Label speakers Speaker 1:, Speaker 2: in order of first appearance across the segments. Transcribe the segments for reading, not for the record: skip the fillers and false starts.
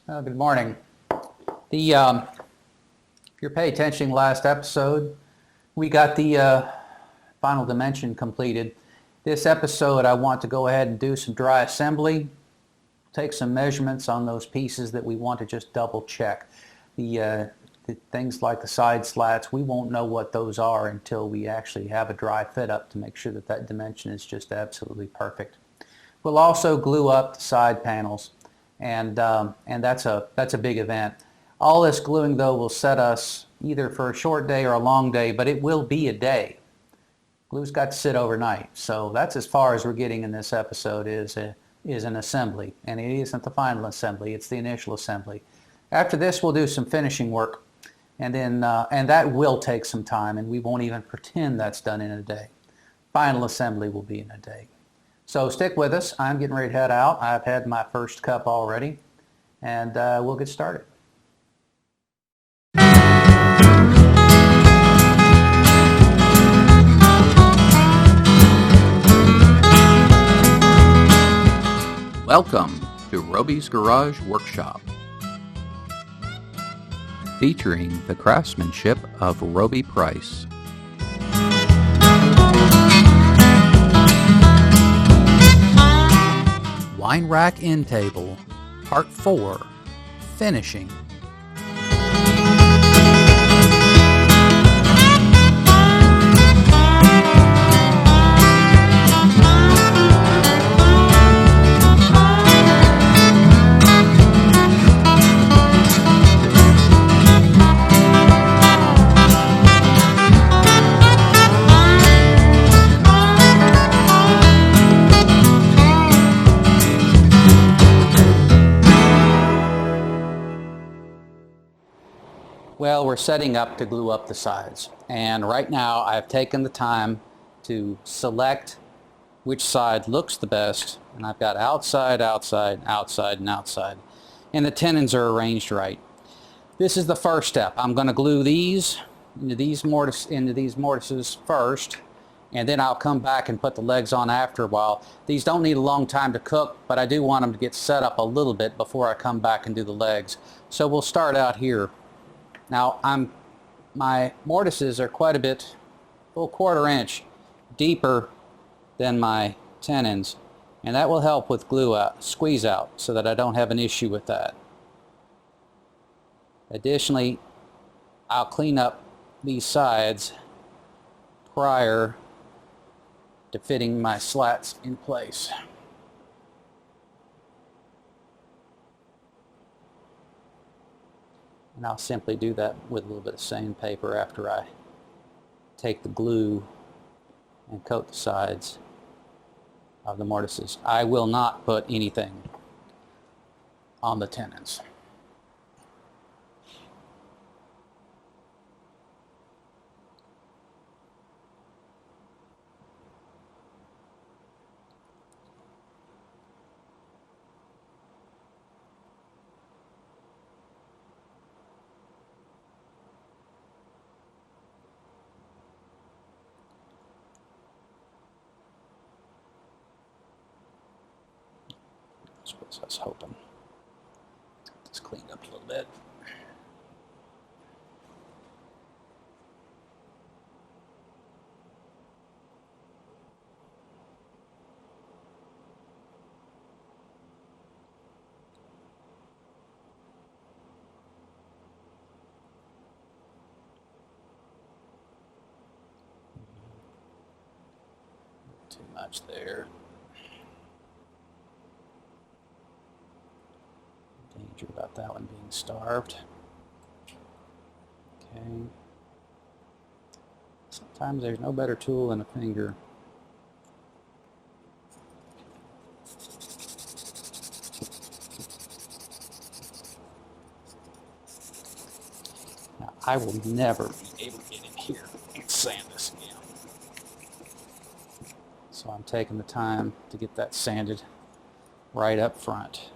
Speaker 1: Good morning. If you're paying attention last episode, we got the final dimension completed. This episode, I want to go ahead and do some dry assembly, take some measurements on those pieces that we want to just double check. The things like the side slats, we won't know what those are until we actually have a dry fit up to make sure that that dimension is just absolutely perfect. We'll also glue up the side panels, and that's a big event. All this gluing though will set us either for a short day or a long day, but it will be a day. Glue's got to sit overnight, so that's as far as we're getting in this episode is an assembly, and it isn't the final assembly, it's the initial assembly. After this we'll do some finishing work, and then and that will take some time, and we won't even pretend that's done in a day. Final assembly will be in a day. So stick with us. I'm getting ready to head out. I've had my first cup already, and we'll get started.
Speaker 2: Welcome to Roby's Garage Workshop, featuring the craftsmanship of Roby Price. Wine Rack End Table, Part 4, Finishing.
Speaker 1: Well, we're setting up to glue up the sides, and right now I've taken the time to select which side looks the best, and I've got outside, outside, outside, and outside, and the tenons are arranged right. This is the first step. I'm going to glue these into these mortises first, and then I'll come back and put the legs on after a while. These don't need a long time to cook, but I do want them to get set up a little bit before I come back and do the legs. So we'll start out here. Now my mortises are quite a bit, full quarter inch deeper than my tenons, and that will help with glue out, squeeze out, so that I don't have an issue with that. Additionally, I'll clean up these sides prior to fitting my slats in place. And I'll simply do that with a little bit of sandpaper after I take the glue and coat the sides of the mortises. I will not put anything on the tenons. That's what I was hoping. Just cleaned up a little bit. Too much there. Danger about that one being starved. Okay. Sometimes there's no better tool than a finger. Now, I will never be able to get in here and sand this again. So I'm taking the time to get that sanded right up front.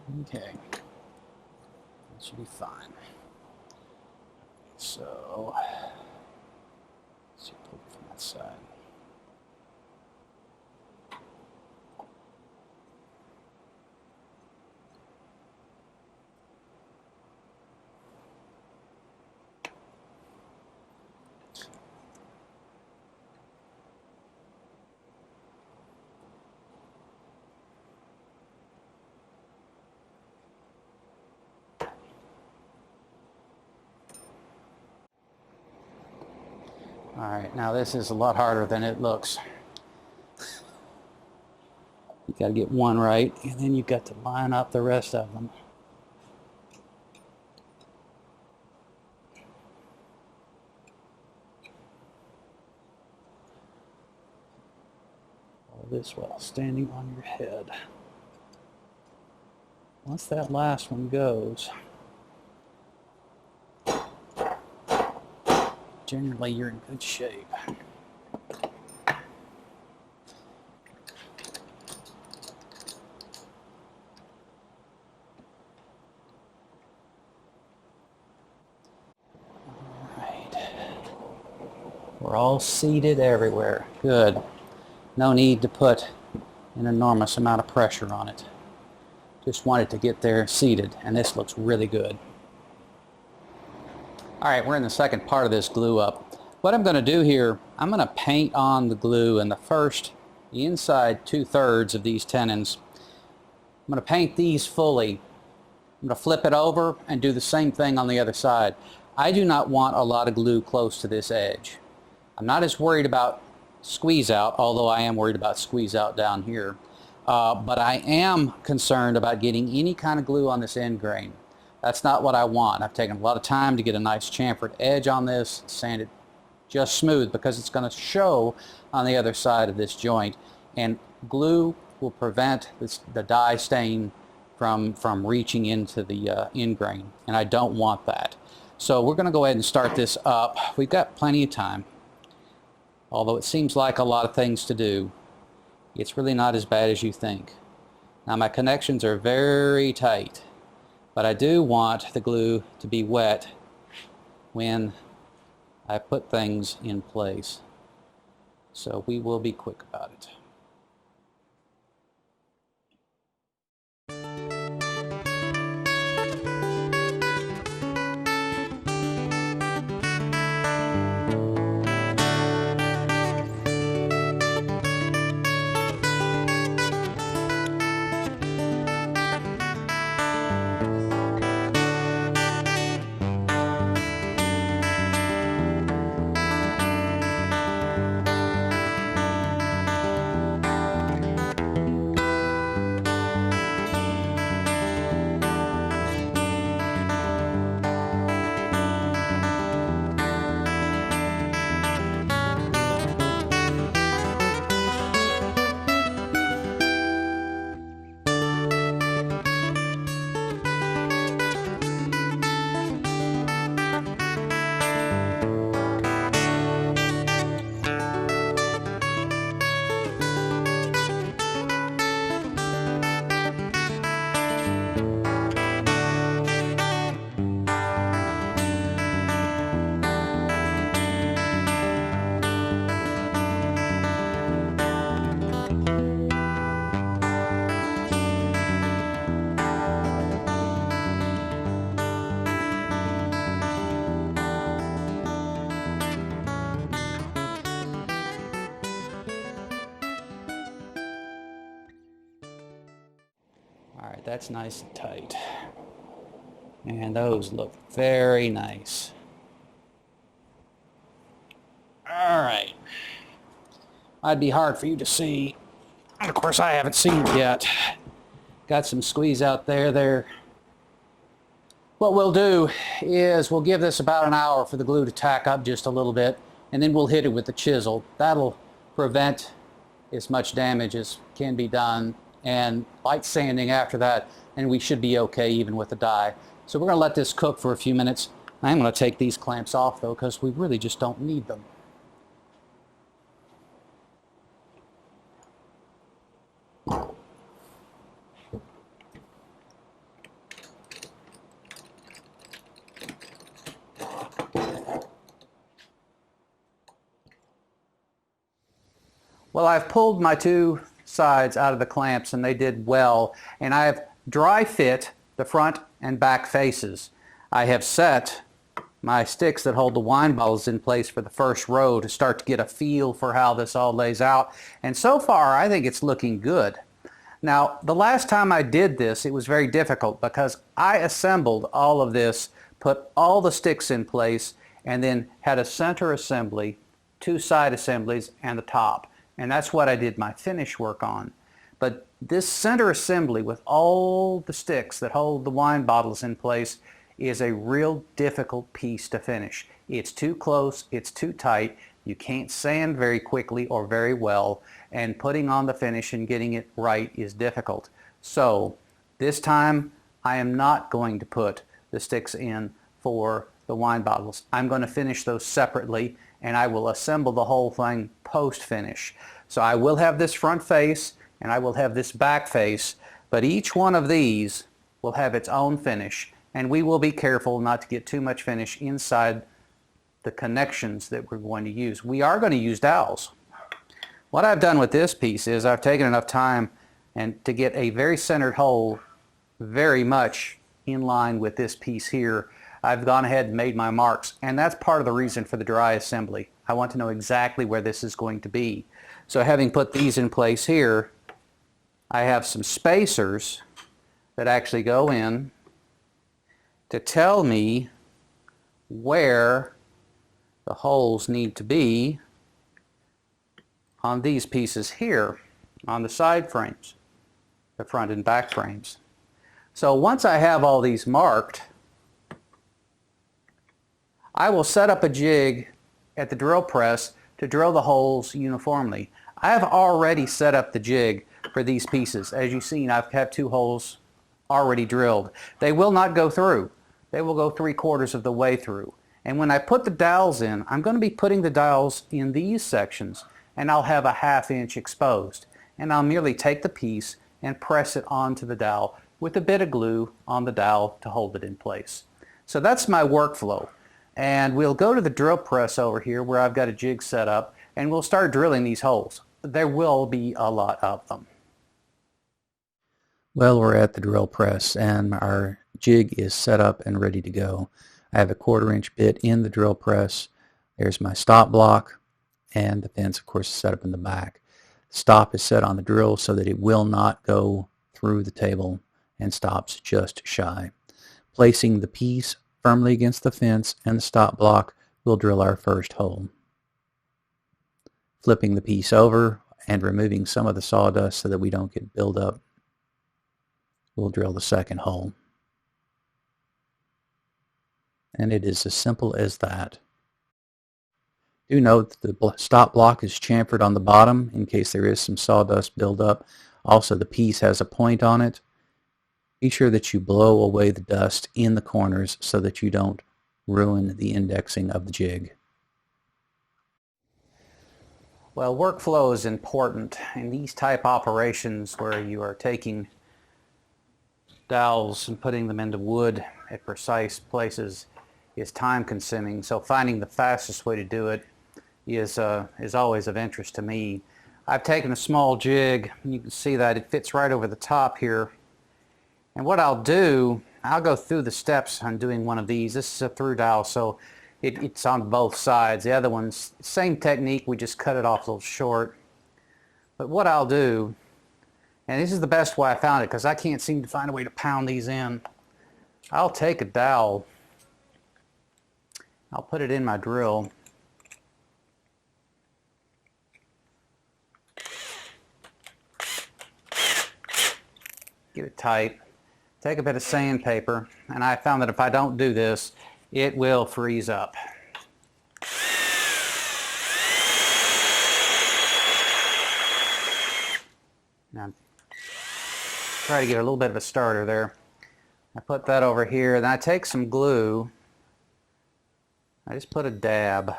Speaker 1: Okay, that should be fine. So, let's see, pull it from that side. All right, now this is a lot harder than it looks. You got to get one right, and then you've got to line up the rest of them. All this while standing on your head. Once that last one goes, generally you're in good shape. We're all seated everywhere. Good. No need to put an enormous amount of pressure on it. Just want it to get there seated, and this looks really good. All right, we're in the second part of this glue up. What I'm going to do here, I'm going to paint on the glue in the inside 2/3 of these tenons. I'm going to paint these fully. I'm going to flip it over and do the same thing on the other side. I do not want a lot of glue close to this edge. I'm not as worried about squeeze out, although I am worried about squeeze out down here. But I am concerned about getting any kind of glue on this end grain. That's not what I want. I've taken a lot of time to get a nice chamfered edge on this, sand it just smooth because it's going to show on the other side of this joint. And glue will prevent the dye stain from reaching into the end grain, and I don't want that. So we're going to go ahead and start this up. We've got plenty of time. Although it seems like a lot of things to do, it's really not as bad as you think. Now my connections are very tight, but I do want the glue to be wet when I put things in place. So we will be quick about it. All right, that's nice and tight. And those look very nice. All right. Might be hard for you to see. And of course, I haven't seen it yet. Got some squeeze out there. What we'll do is we'll give this about an hour for the glue to tack up just a little bit, and then we'll hit it with the chisel. That'll prevent as much damage as can be done, and light sanding after that, and we should be okay even with the dye. So we're going to let this cook for a few minutes. I'm going to take these clamps off though, because we really just don't need them. Well, I've pulled my two sides out of the clamps and they did well, and I have dry fit the front and back faces. I have set my sticks that hold the wine bottles in place for the first row to start to get a feel for how this all lays out, and so far I think it's looking good. Now, the last time I did this, it was very difficult because I assembled all of this, put all the sticks in place, and then had a center assembly, two side assemblies, and the top. And that's what I did my finish work on. But this center assembly with all the sticks that hold the wine bottles in place is a real difficult piece to finish. It's too close, it's too tight, you can't sand very quickly or very well, and putting on the finish and getting it right is difficult. So this time I am not going to put the sticks in for the wine bottles. I'm going to finish those separately, and I will assemble the whole thing post-finish. So I will have this front face and I will have this back face, but each one of these will have its own finish, and we will be careful not to get too much finish inside the connections that we're going to use. We are going to use dowels. What I've done with this piece is I've taken enough time and to get a very centered hole very much in line with this piece here. I've gone ahead and made my marks, and that's part of the reason for the dry assembly. I want to know exactly where this is going to be. So having put these in place here, I have some spacers that actually go in to tell me where the holes need to be on these pieces here, on the side frames, the front and back frames. So once I have all these marked, I will set up a jig at the drill press to drill the holes uniformly. I have already set up the jig for these pieces. As you've seen, I've had two holes already drilled. They will not go through. They will go 3/4 of the way through. And when I put the dowels in, I'm going to be putting the dowels in these sections, and I'll have a 1/2 inch exposed. And I'll merely take the piece and press it onto the dowel with a bit of glue on the dowel to hold it in place. So that's my workflow. And we'll go to the drill press over here where I've got a jig set up, and we'll start drilling these holes. There will be a lot of them.
Speaker 2: Well, we're at the drill press and our jig is set up and ready to go. I have a 1/4 inch bit in the drill press. There's my stop block, and the fence, of course, is set up in the back. Stop is set on the drill so that it will not go through the table and stops just shy. Placing the piece firmly against the fence and the stop block, we'll drill our first hole. Flipping the piece over and removing some of the sawdust so that we don't get buildup, we'll drill the second hole. And it is as simple as that. Do note that the stop block is chamfered on the bottom in case there is some sawdust buildup. Also, the piece has a point on it. Be sure that you blow away the dust in the corners so that you don't ruin the indexing of the jig.
Speaker 1: Well, workflow is important in these type operations where you are taking dowels and putting them into wood at precise places is time consuming. So finding the fastest way to do it is always of interest to me. I've taken a small jig, and you can see that it fits right over the top here. And what I'll do, I'll go through the steps on doing one of these. This is a through dowel, so it's on both sides. The other one's same technique, we just cut it off a little short. But what I'll do, and this is the best way I found it because I can't seem to find a way to pound these in. I'll take a dowel, I'll put it in my drill, get it tight, take a bit of sandpaper, and I found that if I don't do this, it will freeze up. Now, try to get a little bit of a starter there. I put that over here, then I take some glue. I just put a dab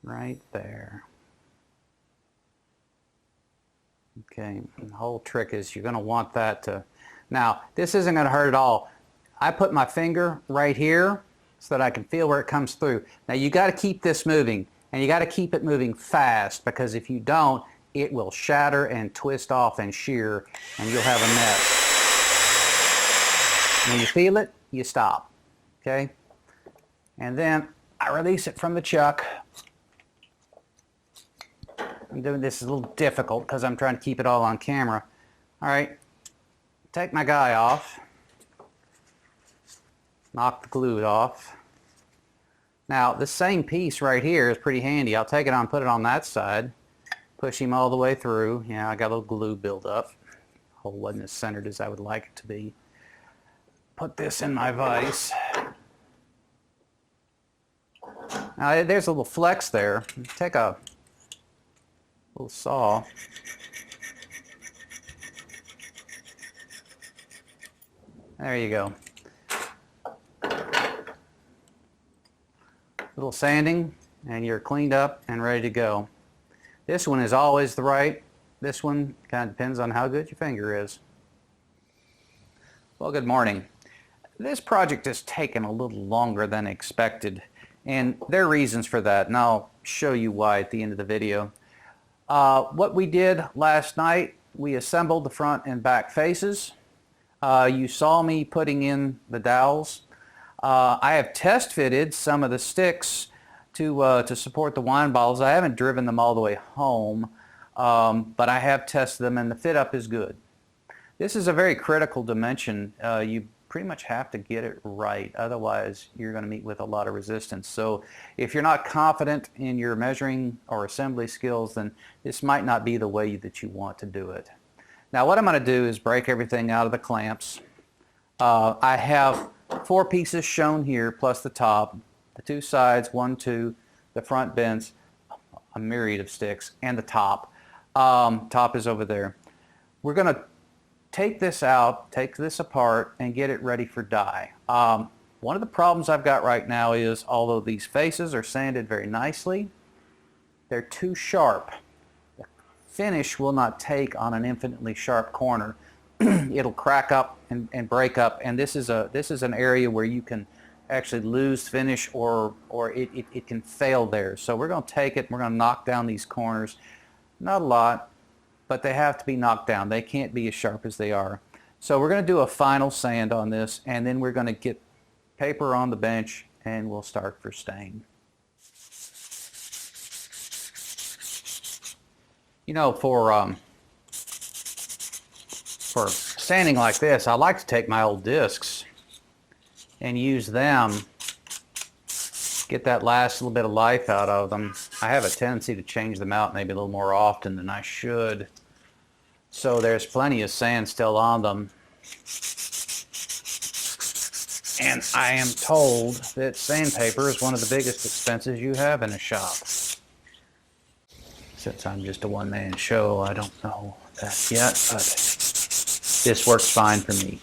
Speaker 1: right there. Okay, and the whole trick is you're going to want that to... Now, this isn't going to hurt at all. I put my finger right here so that I can feel where it comes through. Now, you got to keep this moving. And you got to keep it moving fast, because if you don't, it will shatter and twist off and shear, and you'll have a mess. When you feel it, you stop, okay? And then I release it from the chuck. I'm doing this a little difficult because I'm trying to keep it all on camera. All right, take my guy off. Knock the glue off. Now, this same piece right here is pretty handy. I'll take it on, put it on that side, push him all the way through. Yeah, I got a little glue buildup. Hole wasn't as centered as I would like it to be. Put this in my vise. Now, there's a little flex there. Take a little saw. There you go. Little sanding, and you're cleaned up and ready to go. This one is always the right. This one kind of depends on how good your finger is. Well, good morning. This project has taken a little longer than expected, and there are reasons for that, and I'll show you why at the end of the video. What we did last night, we assembled the front and back faces. You saw me putting in the dowels. I have test fitted some of the sticks to support the wine bottles. I haven't driven them all the way home, but I have tested them, and the fit up is good. This is a very critical dimension. You pretty much have to get it right, otherwise you're going to meet with a lot of resistance. So if you're not confident in your measuring or assembly skills, then this might not be the way that you want to do it. Now what I'm going to do is break everything out of the clamps. I have 4 pieces shown here, plus the top, the 2 sides, 1, 2, the front bends, a myriad of sticks, and the top. Top is over there. We're going to take this out, take this apart, and get it ready for dye. One of the problems I've got right now is, although these faces are sanded very nicely, they're too sharp. The finish will not take on an infinitely sharp corner. It'll crack up and break up, and this is an area where you can actually lose finish, or it can fail there. So we're going to take it, we're going to knock down these corners. Not a lot, but they have to be knocked down. They can't be as sharp as they are. So we're going to do a final sand on this, and then we're going to get paper on the bench, and we'll start for stain. You know, for sanding like this, I like to take my old discs and use them, get that last little bit of life out of them. I have a tendency to change them out maybe a little more often than I should. So there's plenty of sand still on them. And I am told that sandpaper is one of the biggest expenses you have in a shop. Since I'm just a one-man show, I don't know that yet, but this works fine for me.